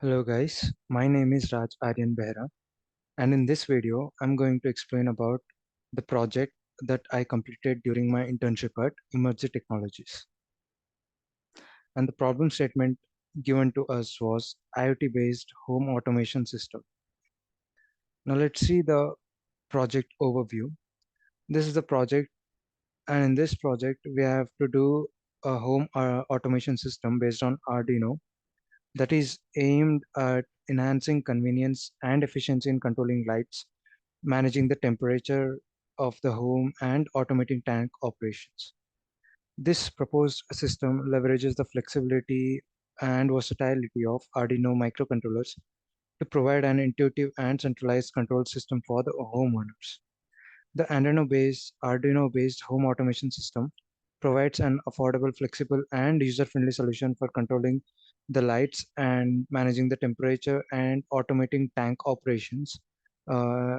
Hello guys, my name is Raj Aryan Behra, and in this video I'm going to explain about the project that I completed during my internship at Emerging Technologies. And the problem statement given to us was IoT based home automation system. Now let's see the project overview. This is the project, and in this project we have to do a home automation system based on Arduino that is aimed at enhancing convenience and efficiency in controlling lights, managing the temperature of the home, and automating tank operations. This proposed system leverages the flexibility and versatility of Arduino microcontrollers to provide an intuitive and centralized control system for the homeowners. The Arduino-based home automation system provides an affordable, flexible, and user-friendly solution for controlling the lights and managing the temperature and automating tank operations. Uh,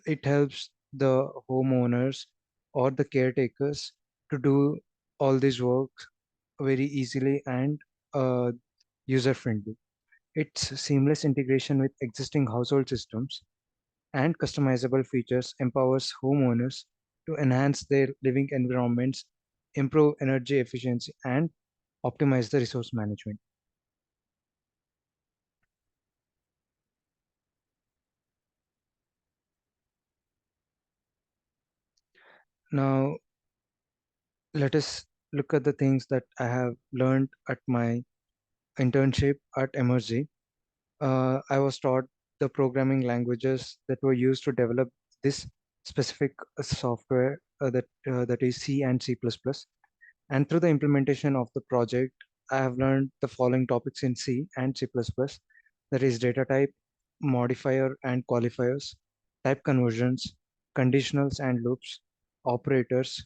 it helps the homeowners or the caretakers to do all this work very easily and user-friendly. Its seamless integration with existing household systems and customizable features empowers homeowners to enhance their living environments, improve energy efficiency, and optimize the resource management. Now, let us look at the things that I have learned at my internship at MRG. I was taught the programming languages that were used to develop this specific software that is C and C++. And through the implementation of the project, I have learned the following topics in C and C++, that is data type, modifier and qualifiers, type conversions, conditionals and loops, operators,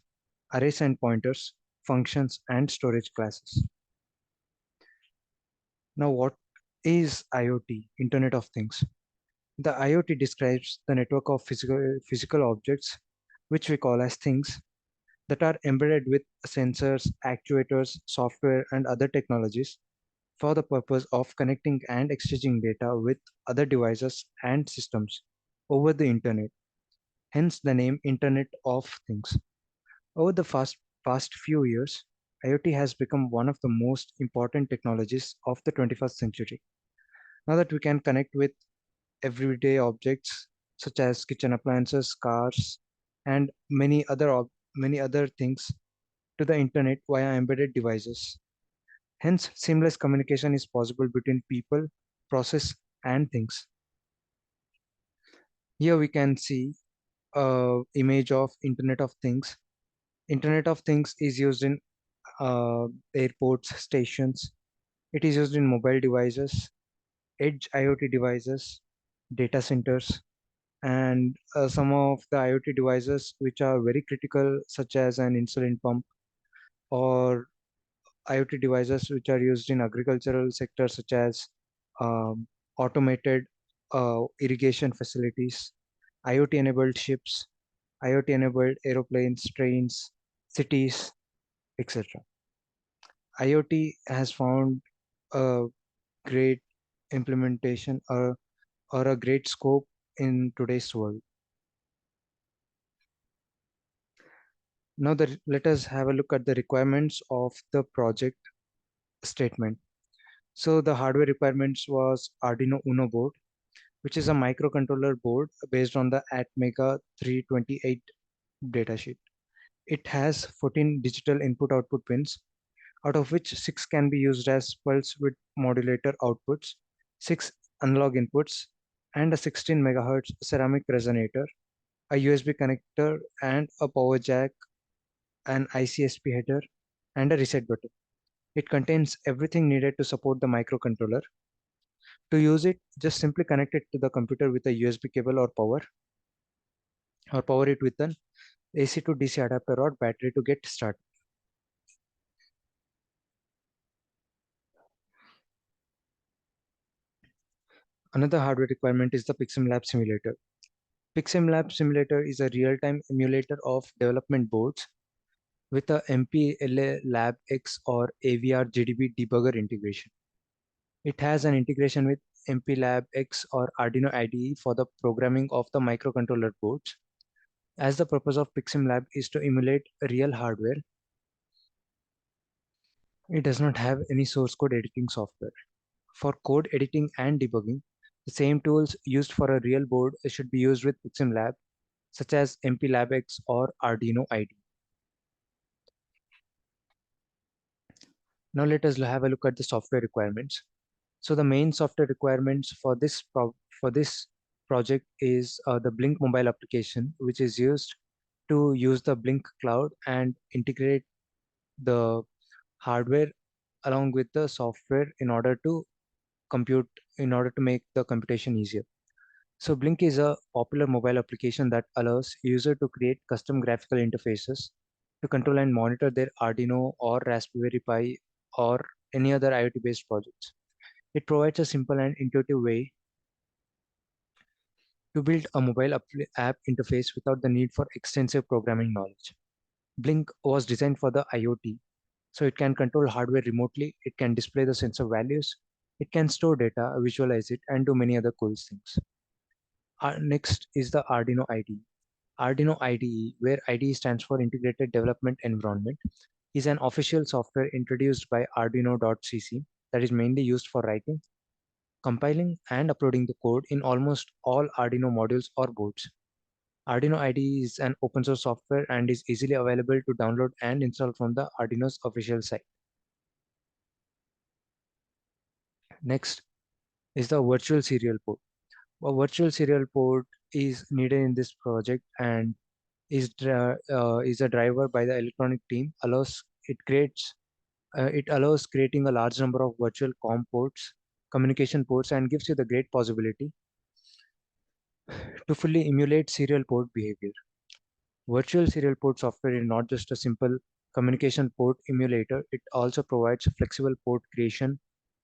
arrays and pointers, functions, and storage classes. Now, what is IoT, Internet of Things? The IoT describes the network of physical objects, which we call as things, that are embedded with sensors, actuators, software, and other technologies for the purpose of connecting and exchanging data with other devices and systems over the internet, hence the name Internet of Things. Over the past few years, IoT has become one of the most important technologies of the 21st century. Now that we can connect with everyday objects such as kitchen appliances, cars, and many other things to the internet via embedded devices. Hence, seamless communication is possible between people, process, and things. Here we can see a image of Internet of Things. Internet of Things is used in airports, stations. It is used in mobile devices, edge IoT devices, data centers, and some of the IoT devices which are very critical, such as an insulin pump, or IoT devices which are used in agricultural sectors, such as um, automated irrigation facilities, IoT-enabled ships, IoT-enabled aeroplanes, trains, cities, etc. IoT has found a great implementation or a great scope in today's world. Now, let us have a look at the requirements of the project statement. So the hardware requirements was Arduino Uno board, which is a microcontroller board based on the Atmega 328 datasheet. It has 14 digital input-output pins, out of which 6 can be used as pulse width modulator outputs, 6 analog inputs, and a 16 MHz ceramic resonator, a USB connector, and a power jack, an ICSP header, and a reset button. It contains everything needed to support the microcontroller. To use it, just simply connect it to the computer with a USB cable or power it with an AC to DC adapter or battery to get started. Another hardware requirement is the PicSimlab simulator. PicSimlab simulator is a real-time emulator of development boards with a MPLA Lab X or AVR GDB debugger integration. It has an integration with MPLAB X or Arduino IDE for the programming of the microcontroller boards. As the purpose of PicSimlab is to emulate real hardware, it does not have any source code editing software. For code editing and debugging, the same tools used for a real board should be used with PicSimlab, such as MPLABX or Arduino IDE. Now let us have a look at the software requirements. So the main software requirements for this project is the Blynk mobile application, which is used to use the Blynk cloud and integrate the hardware along with the software compute in order to make the computation easier. So Blynk is a popular mobile application that allows user to create custom graphical interfaces to control and monitor their Arduino or Raspberry Pi or any other IoT-based projects. It provides a simple and intuitive way to build a mobile app interface without the need for extensive programming knowledge. Blynk was designed for the IoT, so it can control hardware remotely, it can display the sensor values, it can store data, visualize it, and do many other cool things. Next is the Arduino IDE. Arduino IDE, where IDE stands for Integrated Development Environment, is an official software introduced by Arduino.cc that is mainly used for writing, compiling, and uploading the code in almost all Arduino modules or boards. Arduino IDE is an open source software and is easily available to download and install from the Arduino's official site. Next is the virtual serial port. A virtual serial port is needed in this project and is a driver by the electronic team. It allows creating a large number of virtual COM ports, communication ports, and gives you the great possibility to fully emulate serial port behavior. Virtual serial port software is not just a simple communication port emulator, it also provides flexible port creation,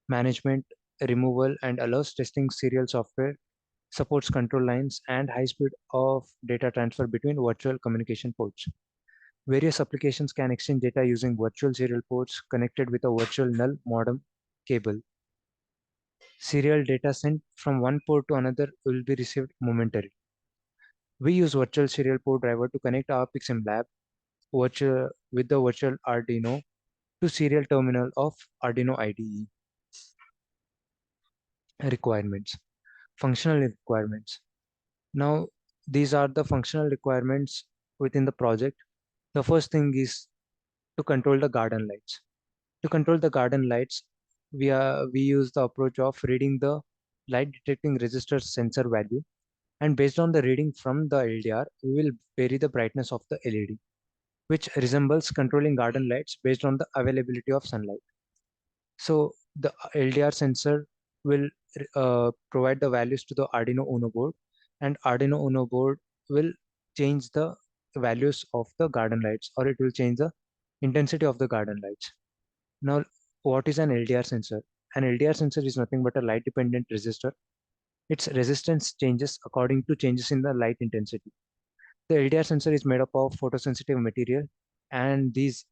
management, removal, and allows testing serial software, supports control lines, and high speed of data transfer between virtual communication ports. Various applications can exchange data using virtual serial ports connected with a virtual null modem cable. Serial data sent from one port to another will be received momentarily. We use virtual serial port driver to connect our PicSimlab with the virtual Arduino to serial terminal of Arduino IDE. Requirements. Functional requirements. Now, these are the functional requirements within the project. The first thing is to control the garden lights. To control the garden lights, we use the approach of reading the light detecting resistor sensor value, and based on the reading from the LDR, we will vary the brightness of the LED, which resembles controlling garden lights based on the availability of sunlight. So the LDR sensor will provide the values to the Arduino Uno board, and Arduino Uno board will change the values of the garden lights, or it will change the intensity of the garden lights. Now, what is an LDR sensor? An LDR sensor is nothing but a light dependent resistor. Its resistance changes according to changes in the light intensity. The LDR sensor is made up of photosensitive material, and these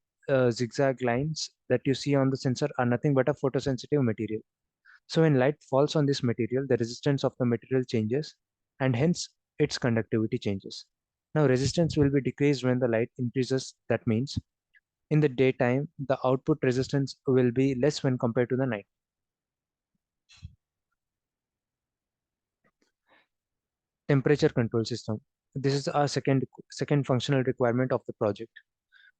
zigzag lines that you see on the sensor are nothing but a photosensitive material. So when light falls on this material, the resistance of the material changes, and hence its conductivity changes. Now resistance will be decreased when the light increases. That means in the daytime, the output resistance will be less when compared to the night. Temperature control system. This is our second functional requirement of the project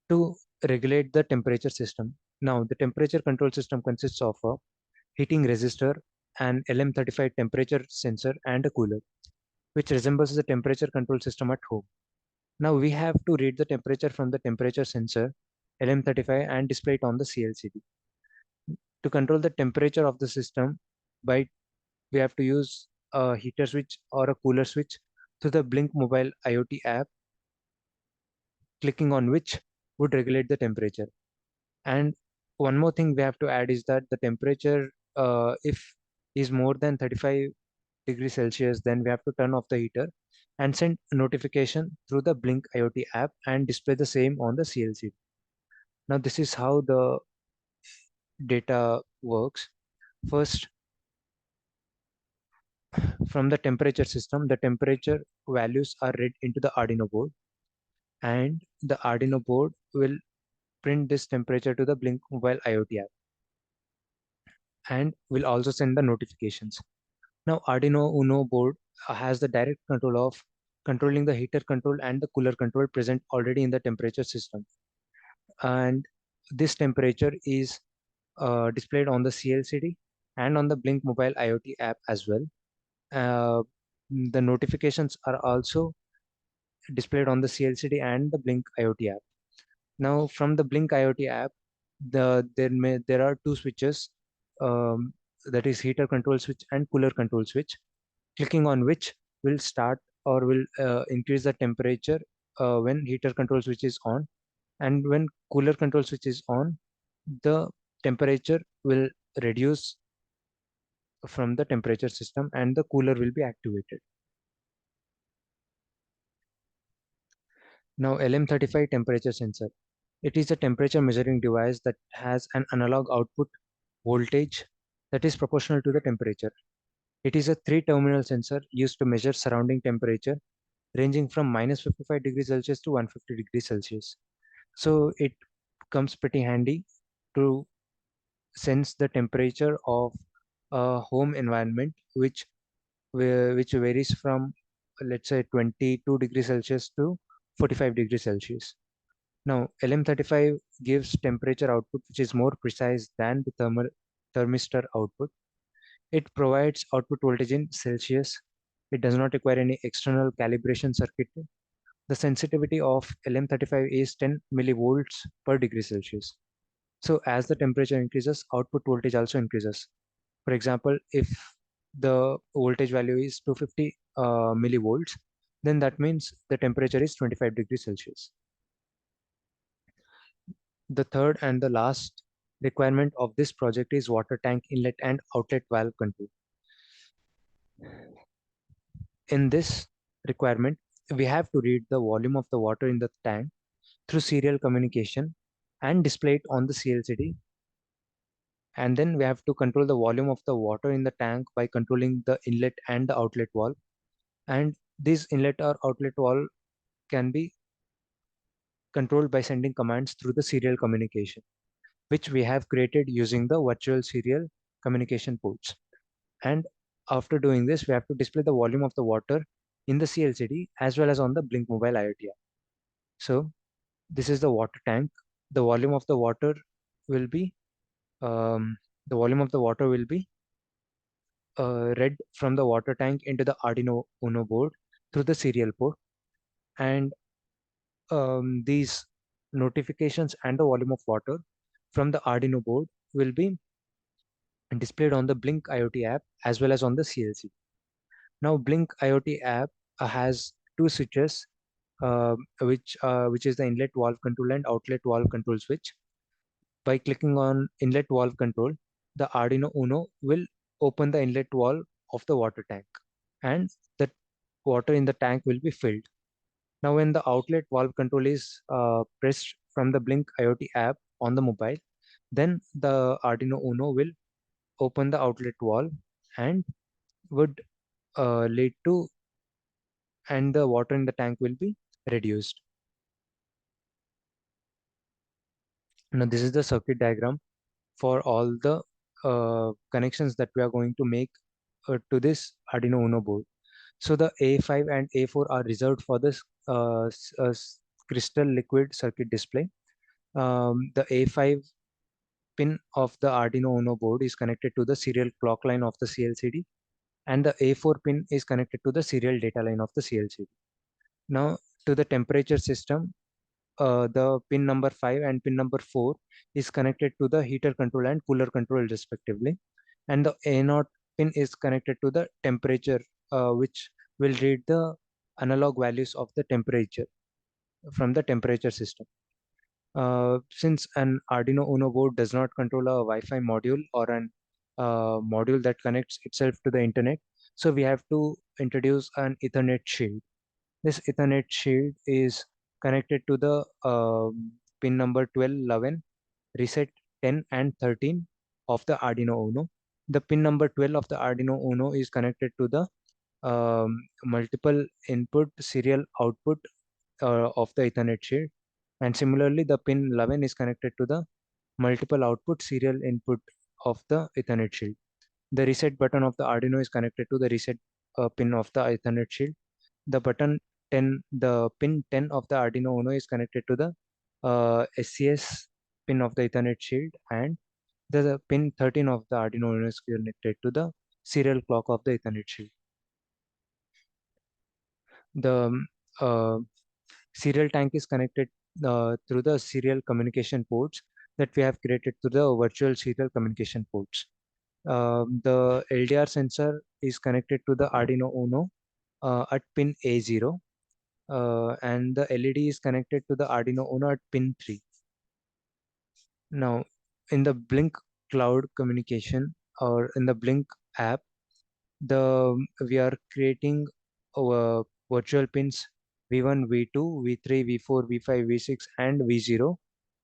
to regulate the temperature system. Now, the temperature control system consists of a heating resistor, an LM35 temperature sensor, and a cooler, which resembles the temperature control system at home. Now, we have to read the temperature from the temperature sensor, LM35, and display it on the CLCD. To control the temperature of the system, by we have to use a heater switch or a cooler switch to the Blynk Mobile IoT app, clicking on which would regulate the temperature. And one more thing we have to add is that the temperature, if is more than 35 degrees Celsius, then we have to turn off the heater and send a notification through the Blynk IoT app and display the same on the CLC. Now this is how the data works. First, From the temperature system, the temperature values are read into the Arduino board, and the Arduino board will print this temperature to the Blynk Mobile IoT app and will also send the notifications. Now, Arduino Uno board has the direct control of controlling the heater control and the cooler control present already in the temperature system. And this temperature is displayed on the CLCD and on the Blynk Mobile IoT app as well. Uh, the notifications are also displayed on the CLCD and the Blynk IoT app. Now, from the Blynk IoT app, there are two switches, um, that is heater control switch and cooler control switch. Clicking on which will start or will increase the temperature when heater control switch is on, and when cooler control switch is on, the temperature will reduce from the temperature system and the cooler will be activated. Now, LM35 temperature sensor. It is a temperature measuring device that has an analog output voltage that is proportional to the temperature. It is a three-terminal sensor used to measure surrounding temperature ranging from minus 55 degrees Celsius to 150 degrees Celsius. So it comes pretty handy to sense the temperature of a home environment, which varies from, let's say, 22 degrees Celsius to 45 degrees Celsius. Now, LM35 gives temperature output which is more precise than the thermistor output. It provides output voltage in Celsius. It does not require any external calibration circuit. The sensitivity of LM35 is 10 millivolts per degree Celsius. So as the temperature increases, output voltage also increases. For example, if the voltage value is 250 millivolts, then that means the temperature is 25 degrees Celsius. The third and the last requirement of this project is water tank inlet and outlet valve control. In this requirement, we have to read the volume of the water in the tank through serial communication and display it on the CLCD. And then we have to control the volume of the water in the tank by controlling the inlet and the outlet valve. And this inlet or outlet valve can be controlled by sending commands through the serial communication, which we have created using the virtual serial communication ports. And after doing this, we have to display the volume of the water in the CLCD as well as on the Blynk Mobile IoT app. So this is the water tank. The volume of the water will be um, the volume of the water will be read from the water tank into the Arduino Uno board through the serial port, and these notifications and the volume of water from the Arduino board will be displayed on the Blynk IoT app as well as on the CLC. Now, Blynk IoT app has two switches, which is the inlet valve control and outlet valve control switch. By clicking on inlet valve control, the Arduino Uno will open the inlet valve of the water tank, and the water in the tank will be filled. Now, when the outlet valve control is pressed from the Blynk IoT app on the mobile, then the Arduino Uno will open the outlet valve and would lead to, and the water in the tank will be reduced. Now, this is the circuit diagram for all the connections that we are going to make to this Arduino Uno board. So the A5 and A4 are reserved for this crystal liquid circuit display. The A5 pin of the Arduino Uno board is connected to the serial clock line of the CLCD, and the A4 pin is connected to the serial data line of the CLCD. Now, to the temperature system, the pin number 5 and pin number 4 is connected to the heater control and cooler control respectively, and the A0 pin is connected to the temperature, which will read the analog values of the temperature from the temperature system. Since an Arduino Uno board does not control a Wi-Fi module or an module that connects itself to the internet, so we have to introduce an Ethernet shield. This Ethernet shield is connected to the pin number 12, 11, reset 10 and 13 of the Arduino Uno. The pin number 12 of the Arduino Uno is connected to the multiple input serial output of the Ethernet shield. And similarly, the pin 11 is connected to the multiple output serial input of the Ethernet shield. The reset button of the Arduino is connected to the reset pin of the Ethernet shield. The button 10, the pin 10 of the Arduino Uno is connected to the SCS pin of the Ethernet shield, and the pin 13 of the Arduino Uno is connected to the serial clock of the Ethernet shield. The uh, serial tank is connected through the serial communication ports that we have created to the virtual serial communication ports. The LDR sensor is connected to the Arduino Uno at pin A0, and the LED is connected to the Arduino Uno at pin 3. Now, in the Blynk cloud communication or in the Blynk app, we are creating our virtual pins V1, V2, V3, V4, V5, V6, and V0,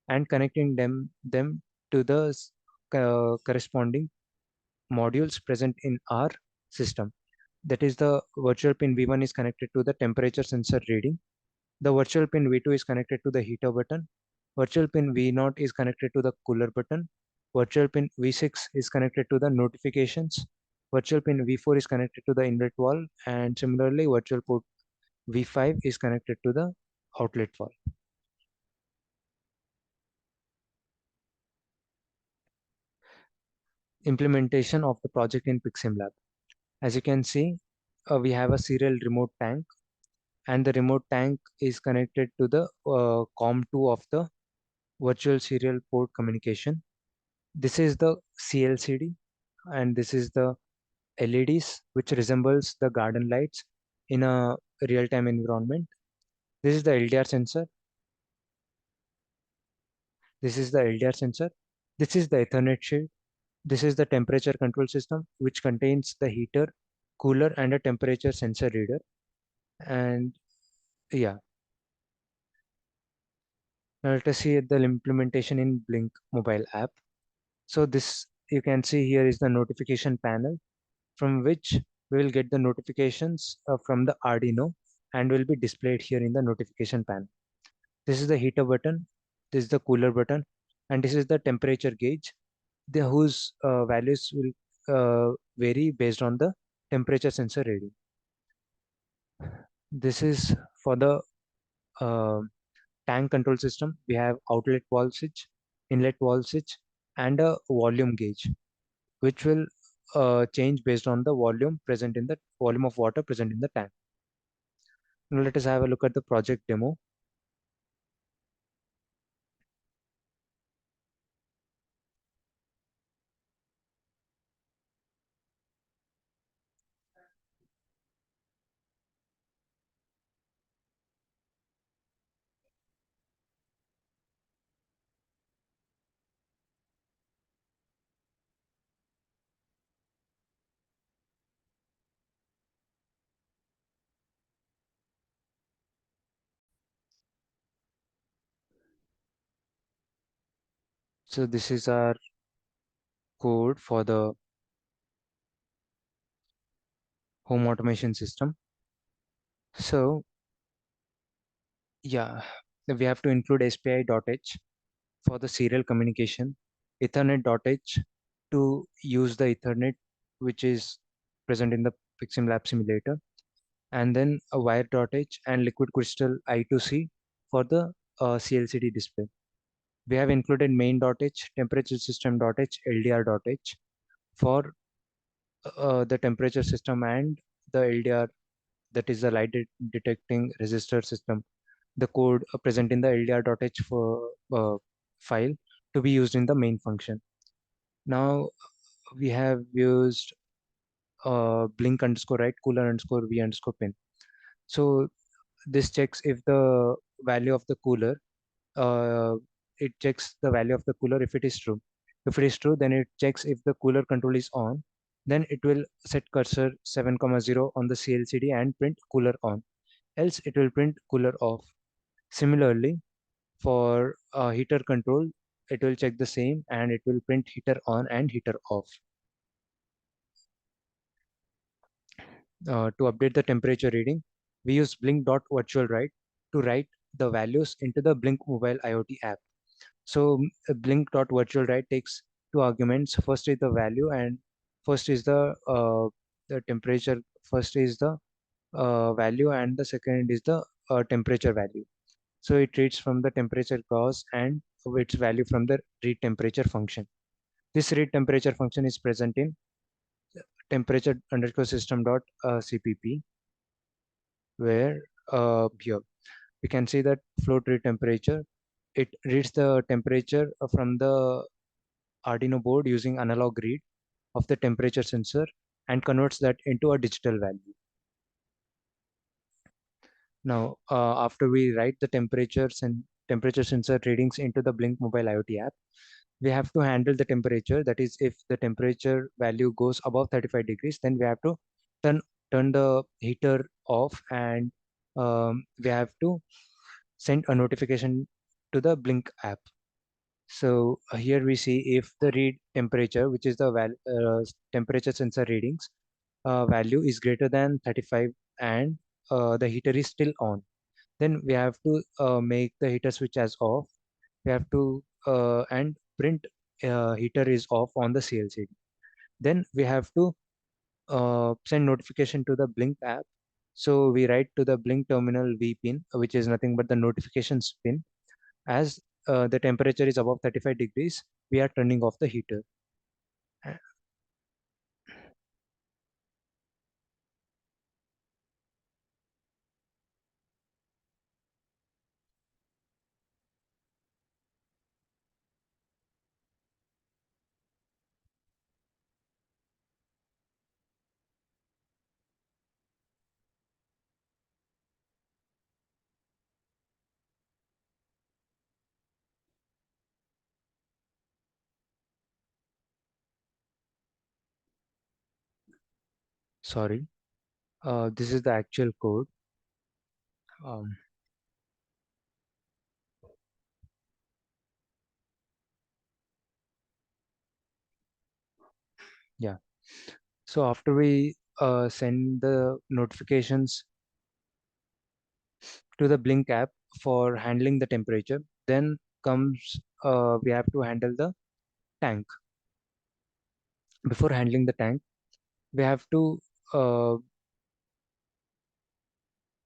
and connecting them to the corresponding modules present in our system. That is, the virtual pin V1 is connected to the temperature sensor reading. The virtual pin V2 is connected to the heater button. Virtual pin V0 is connected to the cooler button. Virtual pin V6 is connected to the notifications. Virtual pin V4 is connected to the inlet valve, and similarly, virtual port V5 is connected to the outlet valve. Implementation of the project in PicSimlab. As you can see, we have a serial remote tank, and the remote tank is connected to the COM2 of the virtual serial port communication. This is the CLCD, and this is the LEDs, which resembles the garden lights in a real-time environment. This is the LDR sensor. This is the LDR sensor. This is the Ethernet shield. This is the temperature control system, which contains the heater, cooler, and a temperature sensor reader. And yeah, now let us see the implementation in Blynk mobile app. So this, you can see here, is the notification panel from which we will get the notifications from the Arduino and will be displayed here in the notification panel. This is the heater button, this is the cooler button, and this is the temperature gauge, whose values will vary based on the temperature sensor reading. This is for the uh, tank control system. We have outlet valve switch, inlet valve switch, and a volume gauge, which will change based on the volume of water present in the tank. Now let us have a look at the project demo. So this is our code for the home automation system. So yeah, we have to include SPI.h for the serial communication, Ethernet.h to use the Ethernet which is present in the PicSimlab simulator, and then a wire.h and liquid crystal I2C for the CLCD display. We have included main.h, temperature system.h, LDR.h for the temperature system and the LDR, that is the light detecting resistor system, the code present in the LDR.h for file to be used in the main function. Now we have used blink underscore right cooler underscore v underscore pin. So this checks if the value of the cooler, uh, it checks the value of the cooler if it is true. If it is true, then it checks if the cooler control is on. Then it will set cursor 7,0 on the CLCD and print cooler on. Else it will print cooler off. Similarly, for heater control, it will check the same and it will print heater on and heater off. To update the temperature reading, we use blink.virtualWrite to write the values into the Blynk Mobile IoT app. So blink.virtualWrite takes two arguments. First is the value, and first is the temperature. First is the value, and the second is the temperature value. So it reads from the temperature cause and its value from the read temperature function. This read temperature function is present in temperature underscore system dot cpp, where here we can see that float read temperature. It reads the temperature from the Arduino board using analog read of the temperature sensor and converts that into a digital value. Now, after we write the temperatures and temperature sensor readings into the Blynk Mobile IoT app, we have to handle the temperature. That is, if the temperature value goes above 35 degrees, then we have to turn turn the heater off, and we have to send a notification to the Blynk app. So here we see if the read temperature, which is the temperature sensor readings, value is greater than 35 and the heater is still on, then we have to make the heater switch as off. We have to and print heater is off on the CLCD. Then we have to send notification to the Blynk app. So we write to the Blynk terminal V pin, which is nothing but the notifications pin. As the temperature is above 35 degrees, we are turning off the heater. Uh, Sorry, this is the actual code. Um, yeah. So after we send the notifications to the Blynk app for handling the temperature, then comes we have to handle the tank. Before handling the tank, we have to uh,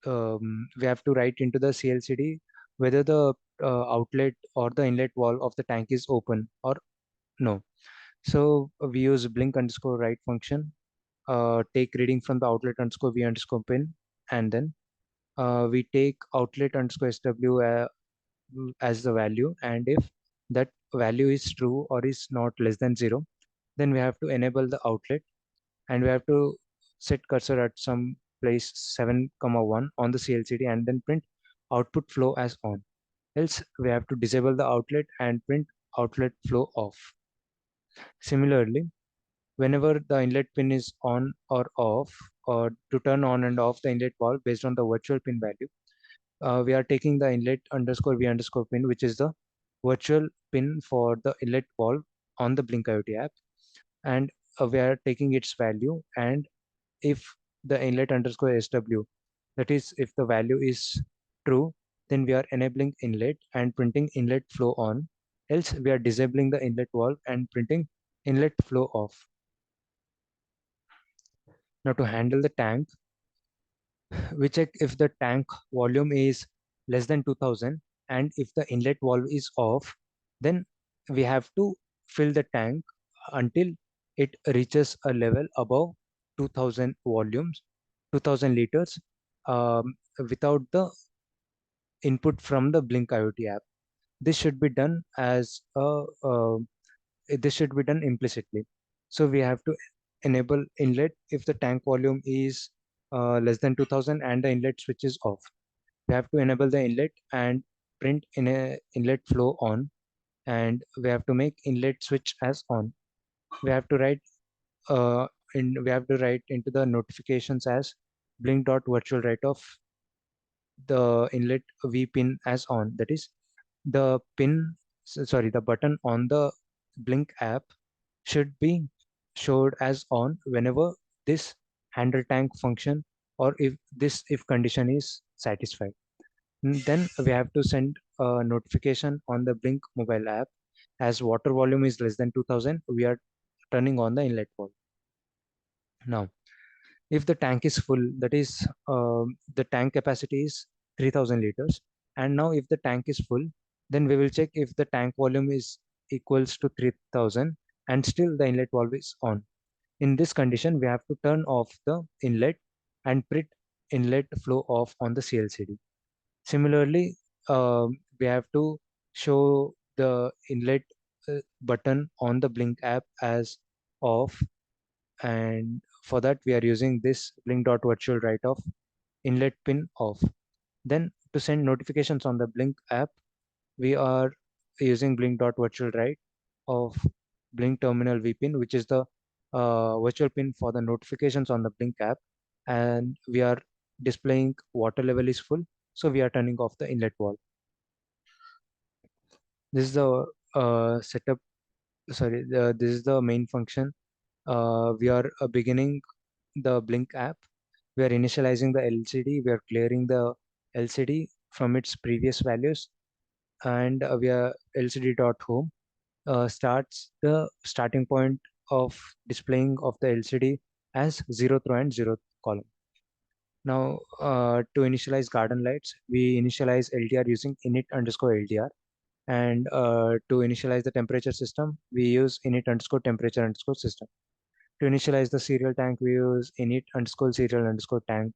we have to write into the CLCD whether the outlet or the inlet wall of the tank is open or no. So we use blink underscore write function, take reading from the outlet underscore v underscore pin, and then we take outlet underscore sw as the value, and if that value is true or is not less than 0, then we have to enable the outlet, and we have to set cursor at some place 7 comma 1 on the CLCD and then print output flow as on. Else we have to disable the outlet and print outlet flow off. Similarly, whenever the inlet pin is on or off, or to turn on and off the inlet valve based on the virtual pin value, we are taking the inlet underscore v underscore pin, which is the virtual pin for the inlet valve on the Blynk IoT app, and we are taking its value, and if the inlet underscore SW, that is if the value is true, then we are enabling inlet and printing inlet flow on, else we are disabling the inlet valve and printing inlet flow off. Now to handle the tank, we check if the tank volume is less than 2000, and if the inlet valve is off, then we have to fill the tank until it reaches a level above 2000 volumes, 2000 liters, without the input from the Blynk IoT app. This should be done as a this should be done implicitly. So we have to enable inlet if the tank volume is less than 2000 and the inlet switch is off. We have to enable the inlet and print in a inlet flow on, and we have to make inlet switch as on. We have to write we have to write into the notifications as blink dot virtual write of the inlet v pin as on. That is the pin, sorry, the button on the Blynk app should be showed as on whenever this handle tank function, or if this if condition is satisfied. Then we have to send a notification on the Blynk mobile app. As water volume is less than 2000, we are turning on the inlet valve. Now, if the tank is full, that is, the tank capacity is 3000 liters. And now if the tank is full, then we will check if the tank volume is equals to 3000 and still the inlet valve is on. In this condition, we have to turn off the inlet and print inlet flow off on the CLCD. Similarly, we have to show the inlet button on the Blynk app as off, and for that we are using this blink.virtual write off inlet pin off. Then to send notifications on the Blynk app, we are using blink.virtual write of Blynk terminal vpin, which is the virtual pin for the notifications on the Blynk app, and we are displaying water level is full, so we are turning off the inlet valve. This is the setup. Sorry, this is the main function. We are beginning the Blynk app. We are initializing the LCD. We are clearing the LCD from its previous values, and we are LCD.home starts the starting point of displaying of the LCD as 0th row and 0th column. Now, to initialize garden lights, we initialize LDR using init underscore LDR. And to initialize the temperature system, we use init underscore temperature underscore system. To initialize the serial tank, we use init underscore serial underscore tank.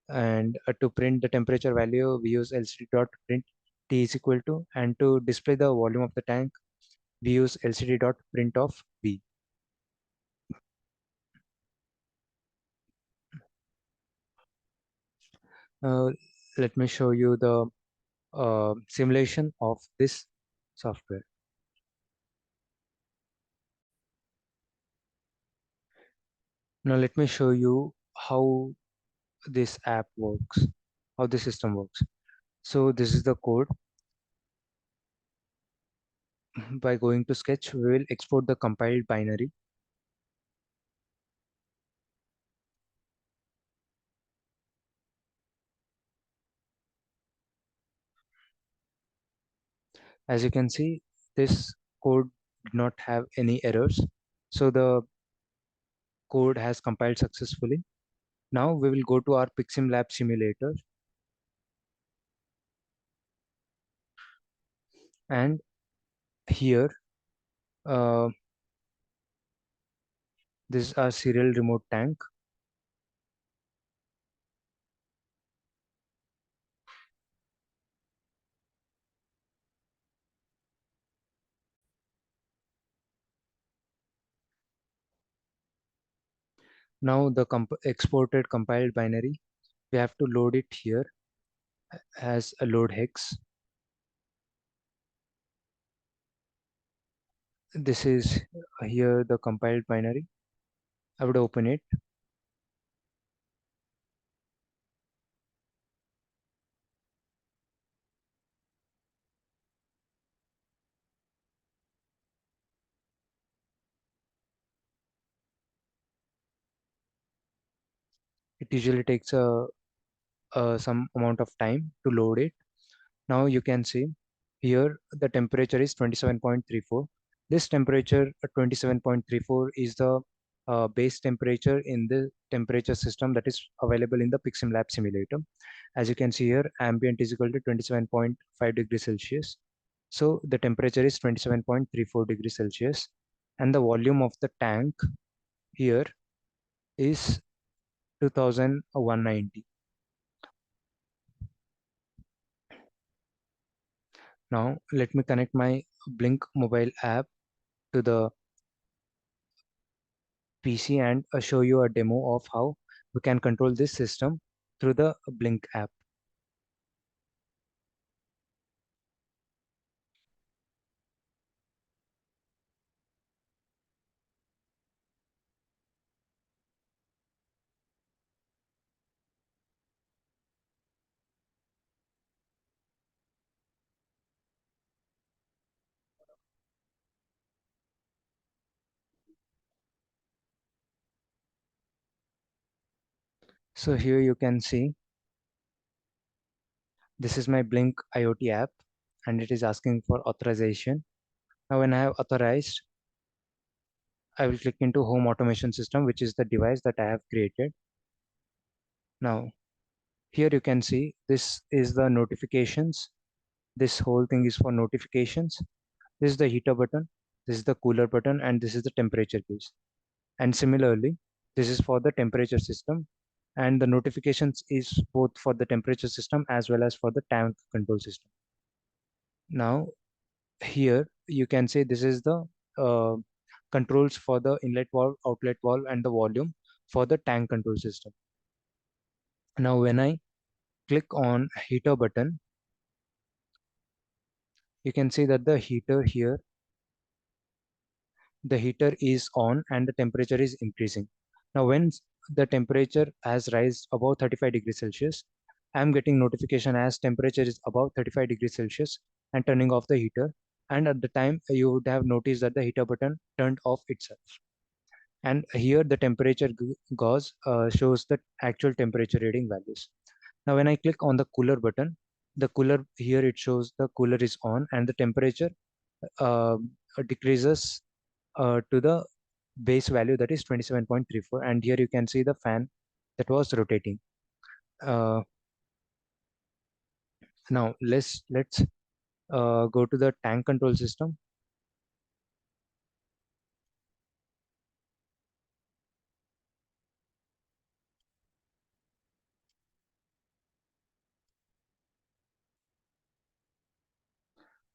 And to print the temperature value, we use lcd dot print t is equal to. And to display the volume of the tank, we use lcd dot print of v. Uh, Let me show you the simulation of this software. Now let me show you how this app works, how the system works. So this is the code. By going to Sketch, we will export the compiled binary. As you can see, this code did not have any errors. So the code has compiled successfully. Now we will go to our PicSimlab simulator, and here uh, this is our serial remote tank. Now the exported compiled binary, we have to load it here as a load hex. This is here the compiled binary. I would open it. It usually takes some amount of time to load it. Now you can see here the temperature is 27.34. This temperature 27.34 is the base temperature in the temperature system that is available in the PicSimlab simulator. As you can see here, ambient is equal to 27.5 degrees Celsius. So the temperature is 27.34 degrees Celsius, and the volume of the tank here is 2190. Now let me connect my Blynk mobile app to the PC and show you a demo of how we can control this system through the Blynk app. So here you can see this is my Blynk IoT app and it is asking for authorization. Now when I have authorized, I will click into home automation system, which is the device that I have created. Now here you can see this is the notifications. This whole thing is for notifications. This is the heater button, this is the cooler button, and this is the temperature gauge. And similarly, this is for the temperature system, and the notifications is both for the temperature system as well as for the tank control system. Now here you can say this is the uh, controls for the inlet valve, outlet valve, and the volume for the tank control system. Now when I click on heater button, you can see that the heater here, the heater is on and the temperature is increasing. Now when the temperature has rise above 35 degrees Celsius, I am getting notification as temperature is above 35 degrees Celsius and turning off the heater. And at the time you would have noticed that the heater button turned off itself. And here the temperature gauge shows the actual temperature reading values. Now when I click on the cooler button, the cooler here it shows the cooler is on and the temperature uh, decreases to the base value, that is 27.34, and here you can see the fan that was rotating. uh, Now let's go to the tank control system.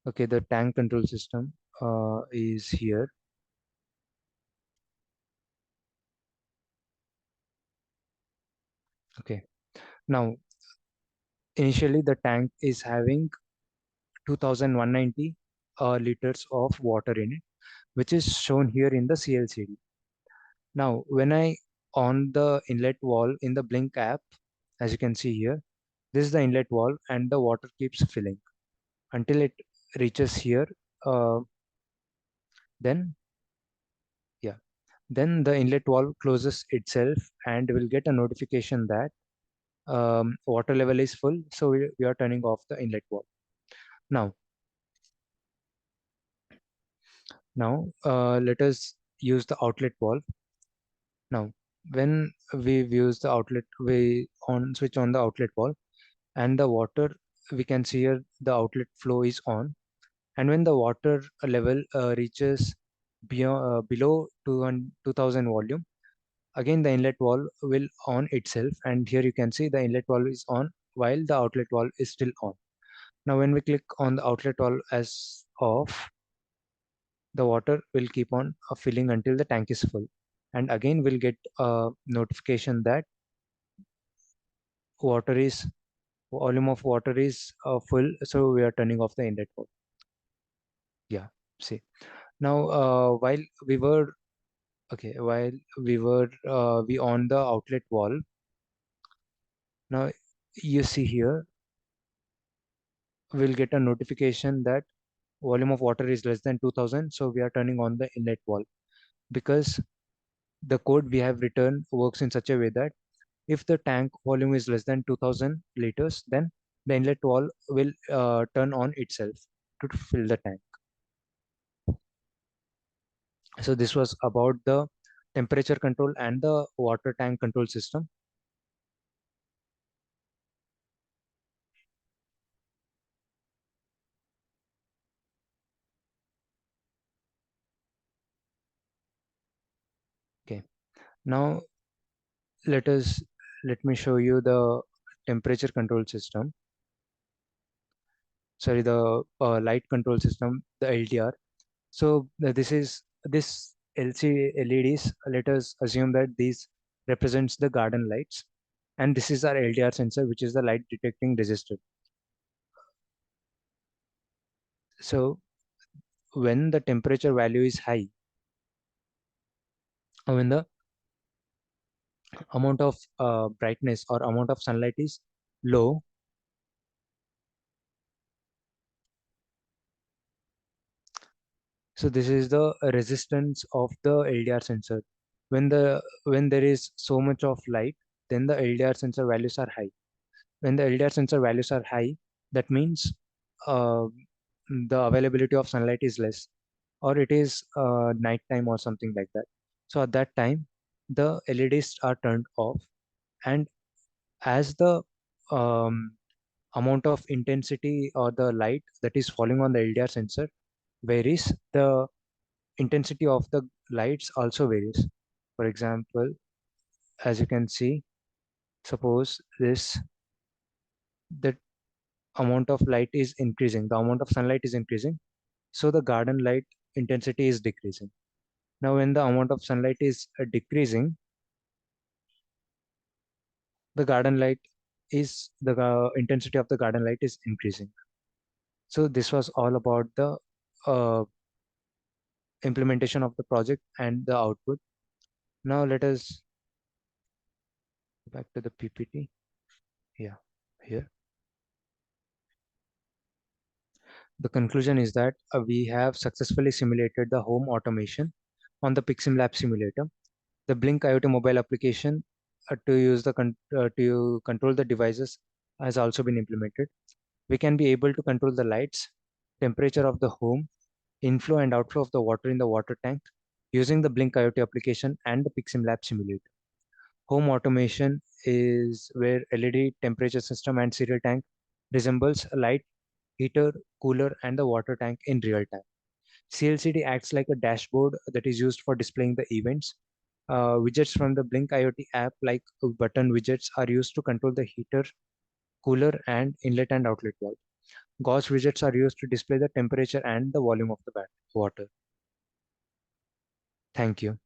Okay, the tank control system is here. Okay, now initially the tank is having 2190 liters of water in it, which is shown here in the CLCD. Now when I on the inlet valve in the Blynk app, as you can see here, this is the inlet valve and the water keeps filling until it reaches here. uh, then yeah, then the inlet valve closes itself and will get a notification that water level is full, so we are turning off the inlet valve. Now let us use the outlet valve. Now when we use the outlet, we on switch on the outlet valve and the water, we can see here the outlet flow is on, and when the water level reaches below 2000 volume, again the inlet valve will on itself, and here you can see the inlet valve is on while the outlet valve is still on. Now when we click on the outlet valve as off, the water will keep on filling until the tank is full, and again we'll get a notification that water is volume of water is full, so we are turning off the inlet valve. Yeah, see. Now while we were okay, while we on the outlet valve, now you see here we'll get a notification that volume of water is less than 2000, so we are turning on the inlet valve, because the code we have written works in such a way that if the tank volume is less than 2000 liters, then the inlet valve will turn on itself to fill the tank. So this was about the temperature control and the water tank control system. Okay, now let us let me show you the temperature control system. Sorry, the light control system, the LDR. So this LC LEDs. Let us assume that these represents the garden lights, and this is our LDR sensor, which is the light detecting resistor. So when the temperature value is high, or when the amount of brightness or amount of sunlight is low, so this is the resistance of the LDR sensor. When there is so much of light, then the LDR sensor values are high. When the LDR sensor values are high, that means uh, the availability of sunlight is less, or it is night time or something like that. So at that time, the LEDs are turned off, and as the um, amount of intensity or the light that is falling on the LDR sensor varies, the intensity of the lights also varies. For example, as you can see, suppose this the amount of light is increasing, the amount of sunlight is increasing, so the garden light intensity is decreasing. Now, when the amount of sunlight is decreasing, the garden light is the intensity of the garden light is increasing. So this was all about the uh, implementation of the project and the output. Now let us go back to the PPT. Yeah, here. The conclusion is that we have successfully simulated the home automation on the PicSimlab simulator. The Blynk IoT mobile application to control the devices has also been implemented. We can be able to control the lights, temperature of the home, inflow and outflow of the water in the water tank using the Blynk IoT application and the PicSimlab simulator. Home automation is where LED temperature system and serial tank resembles a light, heater, cooler, and the water tank in real time. CLCD acts like a dashboard that is used for displaying the events. Widgets from the Blynk IoT app, like button widgets, are used to control the heater, cooler, and inlet and outlet valve. Gauge widgets are used to display the temperature and the volume of the water. Thank you.